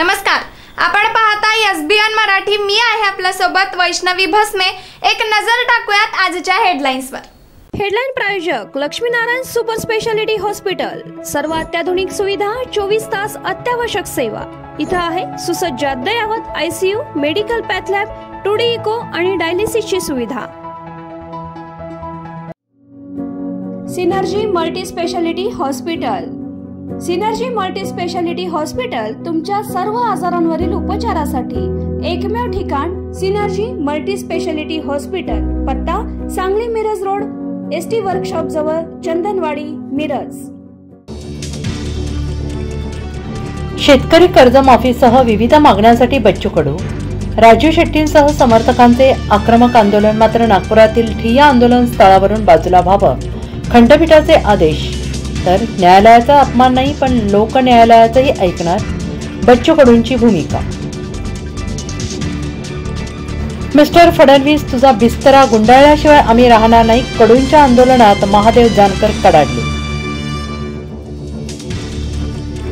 नमस्कार, आपण पाहता एसबीएन मराठी। मी आहे आपल्या सोबत वैष्णवी भस्मे। एक नजर टाकूयात आजच्या हेडलाईन्सवर। हेडलाईन प्रायोजक लक्ष्मीनारायण सुपर स्पेशालिटी हॉस्पिटल। सर्व अत्याधुनिक सुविधा, 24 तास अत्यावश्यक सेवा। इथं आहे सुसज्ज अद्ययावत ICU, medical path lab, 2D echo आणि डायलिसिसची सुविधा। Synergy multi speciality hospital. Synergy multi speciality hospital तुमच्या सर्व आजारांवरील उपचारासाठी एकमेव ठिकाण सिनर्जी मल्टी स्पेशालिटी हॉस्पिटल। पत्ता Sangli Miraj road, ST workshop जवळ, चंदनवाडी, मिरज। शेतकरी कर्जमाफीसह विविध मागण्यांसाठी बच्चू कडू, राजू शेट्टींसह समर्थकांचे आक्रमक आंदोलन। मात्र नागपुरातील ठिय्या आंदोलन स्थळावरून बाजूला व्हावं, खंडपीठाचे आदेश। तर न्यायालयाचा अपमान नाही पण लोक न्यायालयाचंही ऐकणार, बच्चू कडूंची भूमिका। मिस्टर फडणवीस, तुझा बिस्तरा गुंडाळल्याशिवाय आम्ही राहणार नाही, कडूंच्या आंदोलनात महादेव जानकर कडाडले।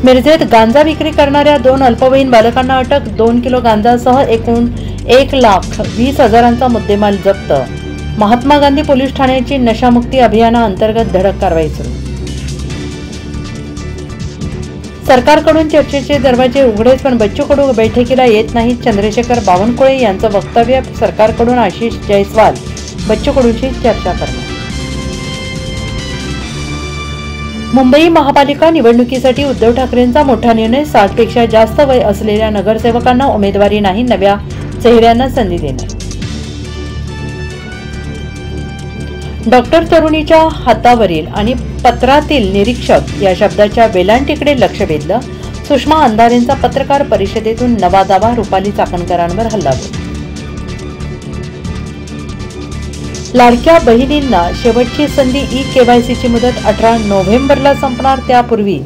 मिरजेत गांजा विक्री करणाऱ्या 2 अल्पवयीन बालकांना अटक, 2 किलो गांजासह एकूण 1,20,000चा मुद्देमाल जप्त। महात्मा गांधी पोलीस ठाण्याची नशामुक्ती अभियानाअंतर्गत धडक कारवाई सुरू। सरकारकडून चर्चेचे दरवाजे उघडेच पण बच्चू कडू बैठकीला येत नाहीत। चंद्रशेखर बावनकुळे यांचं वक्तव्य, सरकारकडून आशिष जयस्वाल बच्चू कडूंशी चर्चा करणार। मुंबई महापालिका निवडणुकीसाठी उद्धव ठाकरेंचा मोठा निर्णय, 60 पेक्षा जास्त वय असलेल्या नगरसेवकांना उमेदवारी नाही, नव्या चेहऱ्यांना संधी देणार। डॉक्टर तरुणीच्या हातावरील आणि पत्रातील निरीक्षक या शब्दाच्या वेलांटीकडे लक्ष वेधलं। सुषमा अंधारेंचा पत्रकार परिषदेतून नवा दावा, रुपाली चाकणकरांवर हल्लाबोल। लाडक्या बहिणींना शेवटची संधी, ई-केवायसीची मुदत 18 नोव्हेंबरला संपणार, त्यापूर्वी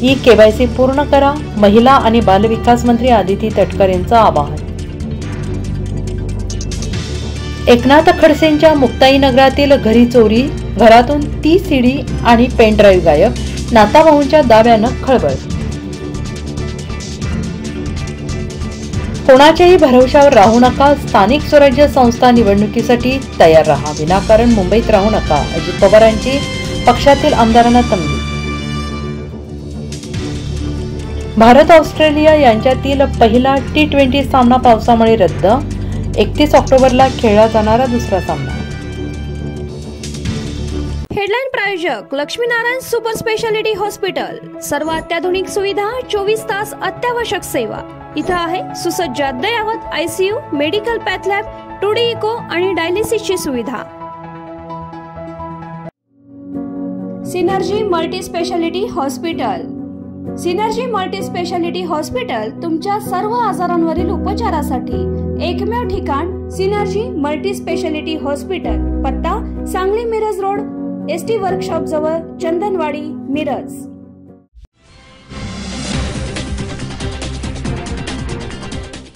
ई-केवायसी पूर्ण करा, महिला आणि बालविकास मंत्री आदिती तटकरे यांचं आवाहन। एकनाथ खडसेंच्या मुक्ताईनगरातील घरी चोरी, घरातून 30 सीडी आणि पेन ड्राईव्ह गायब, नाताभाऊंच्या दाव्यानं खळबळ। कोणाच्याही भरवशावर राहू नका, स्थानिक स्वराज्य संस्था निवडणुकीसाठी तयार राहा, विनाकारण मुंबईत राहू नका, अजित पवारांची पक्षातील आमदारांना तंबी। भारत ऑस्ट्रेलिया यांच्यातील पहिला T20 सामना पावसामुळे रद्द, 31 ऑक्टोबरला खेळला जाणारा दुसरा सामना। हेडलाईन प्रायोजक लक्ष्मीनारायण सुपर स्पेशालिटी हॉस्पिटल। सर्व अत्याधुनिक सुविधा, 24 तास अत्यावश्यक सेवा। इथं आहे सुसज्ज अद्ययावत ICU, medical path lab, 2D echo आणि डायलिसिसची सुविधा। Synergy multi speciality hospital. Synergy multi speciality hospital तुमच्या सर्व आजारांवरील उपचारासाठी एकमेव ठिकाण सिनर्जी मल्टी स्पेशालिटी हॉस्पिटल। पत्ता Sangli Miraj road, ST workshop जवळ, चंदनवाडी, मिरज।